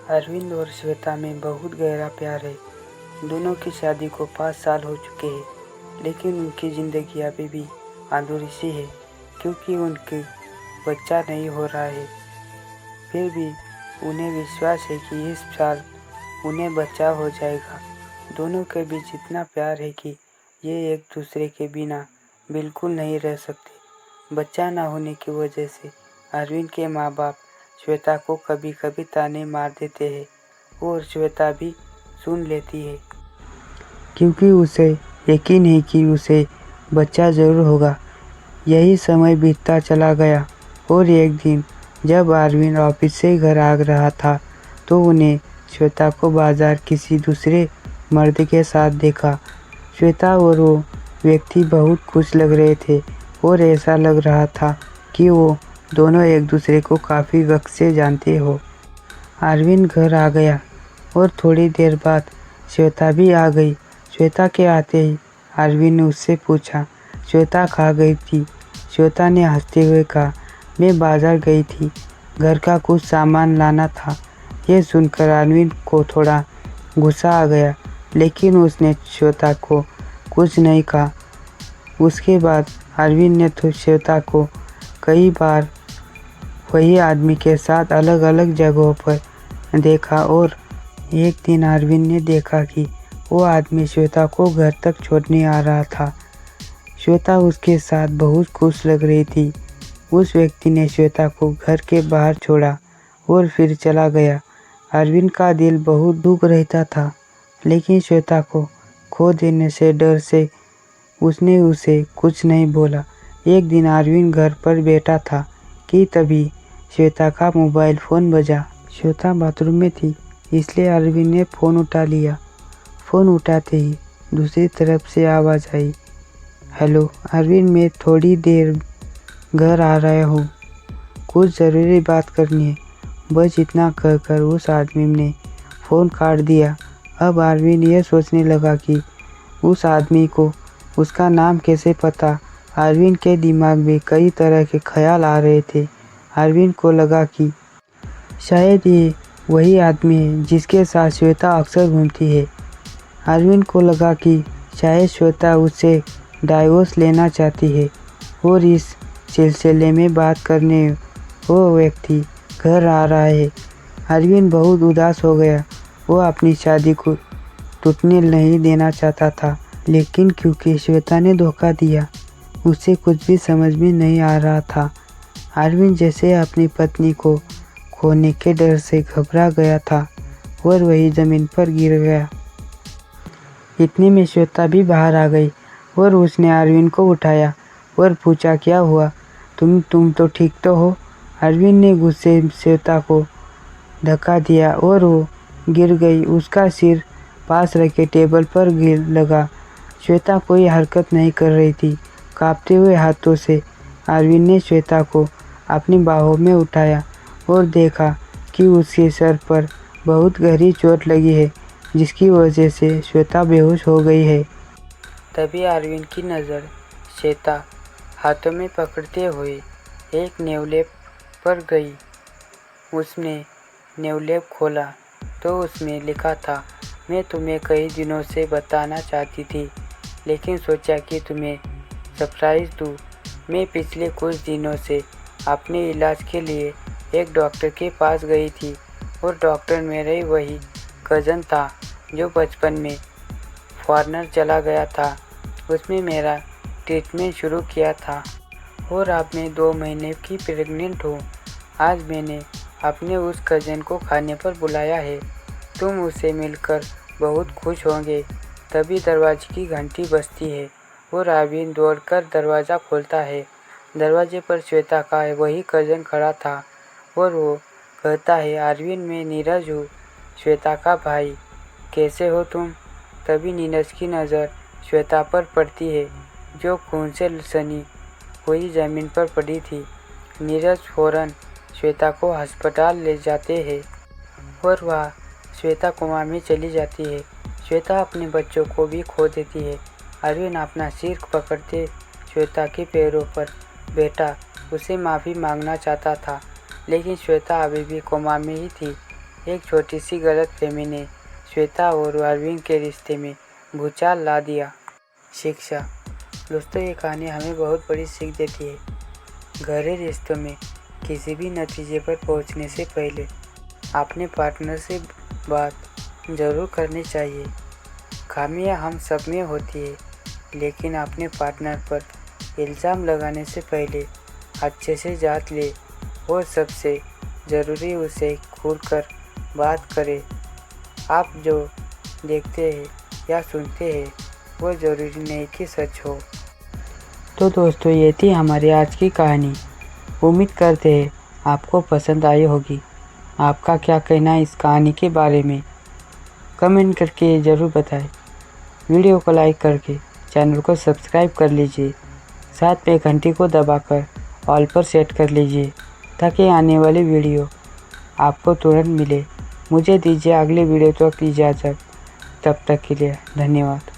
अरविंद और श्वेता में बहुत गहरा प्यार है। दोनों की शादी को 5 साल हो चुके हैं, लेकिन उनकी ज़िंदगी अभी भी अधूरी सी है क्योंकि उनके बच्चा नहीं हो रहा है। फिर भी उन्हें विश्वास है कि इस साल उन्हें बच्चा हो जाएगा। दोनों के बीच इतना प्यार है कि ये एक दूसरे के बिना बिल्कुल नहीं रह सकते। बच्चा ना होने की वजह से अरविंद के माँ बाप श्वेता को कभी कभी ताने मार देते हैं और श्वेता भी सुन लेती है क्योंकि उसे यकीन है कि उसे बच्चा ज़रूर होगा। यही समय बीतता चला गया और एक दिन जब अरविंद ऑफिस से घर आ रहा था तो उन्हें श्वेता को बाजार किसी दूसरे मर्द के साथ देखा। श्वेता और वो व्यक्ति बहुत खुश लग रहे थे और ऐसा लग रहा था कि वो दोनों एक दूसरे को काफ़ी वक्त से जानते हो। अरविंद घर आ गया और थोड़ी देर बाद श्वेता भी आ गई। श्वेता के आते ही अरविंद ने उससे पूछा, श्वेता कहाँ गई थी? श्वेता ने हंसते हुए कहा, मैं बाजार गई थी, घर का कुछ सामान लाना था। ये सुनकर अरविंद को थोड़ा गुस्सा आ गया, लेकिन उसने श्वेता को कुछ नहीं कहा। उसके बाद अरविंद ने तो श्वेता को कई बार वही आदमी के साथ अलग अलग जगहों पर देखा और एक दिन अरविंद ने देखा कि वो आदमी श्वेता को घर तक छोड़ने आ रहा था। श्वेता उसके साथ बहुत खुश लग रही थी। उस व्यक्ति ने श्वेता को घर के बाहर छोड़ा और फिर चला गया। अरविंद का दिल बहुत दुख रहता था, लेकिन श्वेता को खो देने से डर से उसने उसे कुछ नहीं बोला। एक दिन अरविंद घर पर बैठा था कि तभी श्वेता का मोबाइल फ़ोन बजा। श्वेता बाथरूम में थी, इसलिए अरविंद ने फ़ोन उठा लिया। फ़ोन उठाते ही दूसरी तरफ से आवाज़ आई, हेलो अरविंद, मैं थोड़ी देर घर आ रहा हूँ, कुछ ज़रूरी बात करनी है। बस इतना कहकर उस आदमी ने फ़ोन काट दिया। अब अरविंद ये सोचने लगा कि उस आदमी को उसका नाम कैसे पता। अरविंद के दिमाग में कई तरह के ख्याल आ रहे थे। अरविंद को लगा कि शायद ये वही आदमी है जिसके साथ श्वेता अक्सर घूमती है। अरविंद को लगा कि शायद श्वेता उससे डाइवोर्स लेना चाहती है और इस सिलसिले में बात करने वो व्यक्ति घर आ रहा है। अरविंद बहुत उदास हो गया। वो अपनी शादी को टूटने नहीं देना चाहता था, लेकिन क्योंकि श्वेता ने धोखा दिया, उसे कुछ भी समझ में नहीं आ रहा था। अरविंद जैसे अपनी पत्नी को खोने के डर से घबरा गया था और वही ज़मीन पर गिर गया। इतने में श्वेता भी बाहर आ गई और उसने अरविंद को उठाया और पूछा, क्या हुआ? तुम तो ठीक तो हो? अरविंद ने गुस्से से श्वेता को धक्का दिया और वो गिर गई। उसका सिर पास रखे टेबल पर गिर लगा। श्वेता कोई हरकत नहीं कर रही थी। कांपते हुए हाथों से अरविंद ने श्वेता को अपनी बाहों में उठाया और देखा कि उसके सर पर बहुत गहरी चोट लगी है, जिसकी वजह से श्वेता बेहोश हो गई है। तभी अरविंद की नज़र श्वेता हाथों में पकड़ते हुए एक नेवलेप पर गई। उसने नेवलेप खोला तो उसमें लिखा था, मैं तुम्हें कई दिनों से बताना चाहती थी, लेकिन सोचा कि तुम्हें सरप्राइज़ दूँ। मैं पिछले कुछ दिनों से अपने इलाज के लिए एक डॉक्टर के पास गई थी और डॉक्टर मेरा ही वही कज़न था जो बचपन में फॉरेनर चला गया था। उसने मेरा ट्रीटमेंट शुरू किया था और अब मैं 2 महीने की प्रेग्नेंट हूँ। आज मैंने अपने उस कज़न को खाने पर बुलाया है। तुम उससे मिलकर बहुत खुश होंगे। तभी दरवाजे की घंटी बजती है और अरविंद दौड़कर दरवाज़ा खोलता है। दरवाजे पर श्वेता का वही कज़न खड़ा था और वो कहता है, अरविंद, मैं नीरज हूँ, श्वेता का भाई, कैसे हो तुम? तभी नीरज की नज़र श्वेता पर पड़ती है जो खून से सनी हुई ज़मीन पर पड़ी थी। नीरज फौरन श्वेता को अस्पताल ले जाते हैं और वह श्वेता कोमा में चली जाती है। श्वेता अपने बच्चों को भी खो देती है। अरविंद अपना सिर पकड़ते श्वेता के पैरों पर बैठा उसे माफ़ी मांगना चाहता था, लेकिन श्वेता अभी भी कोमा में ही थी। एक छोटी सी गलतफहमी ने श्वेता और अरविंद के रिश्ते में भूचाल ला दिया। शिक्षा। दोस्तों, ये कहानी हमें बहुत बड़ी सीख देती है। गहरे रिश्तों में किसी भी नतीजे पर पहुंचने से पहले अपने पार्टनर से बात जरूर करनी चाहिए। खामियां हम सब में होती है, लेकिन अपने पार्टनर पर इल्ज़ाम लगाने से पहले अच्छे से जांच ले और सबसे ज़रूरी उसे खुलकर बात करें। आप जो देखते हैं या सुनते हैं वो ज़रूरी नहीं कि सच हो। तो दोस्तों, ये थी हमारी आज की कहानी। उम्मीद करते हैं आपको पसंद आई होगी। आपका क्या कहना है इस कहानी के बारे में? कमेंट करके ज़रूर बताएं। वीडियो को लाइक करके चैनल को सब्सक्राइब कर लीजिए। साथ में घंटी को दबाकर ऑल पर सेट कर लीजिए ताकि आने वाली वीडियो आपको तुरंत मिले। मुझे दीजिए अगले वीडियो तक इजाज़त। तब तक के लिए धन्यवाद।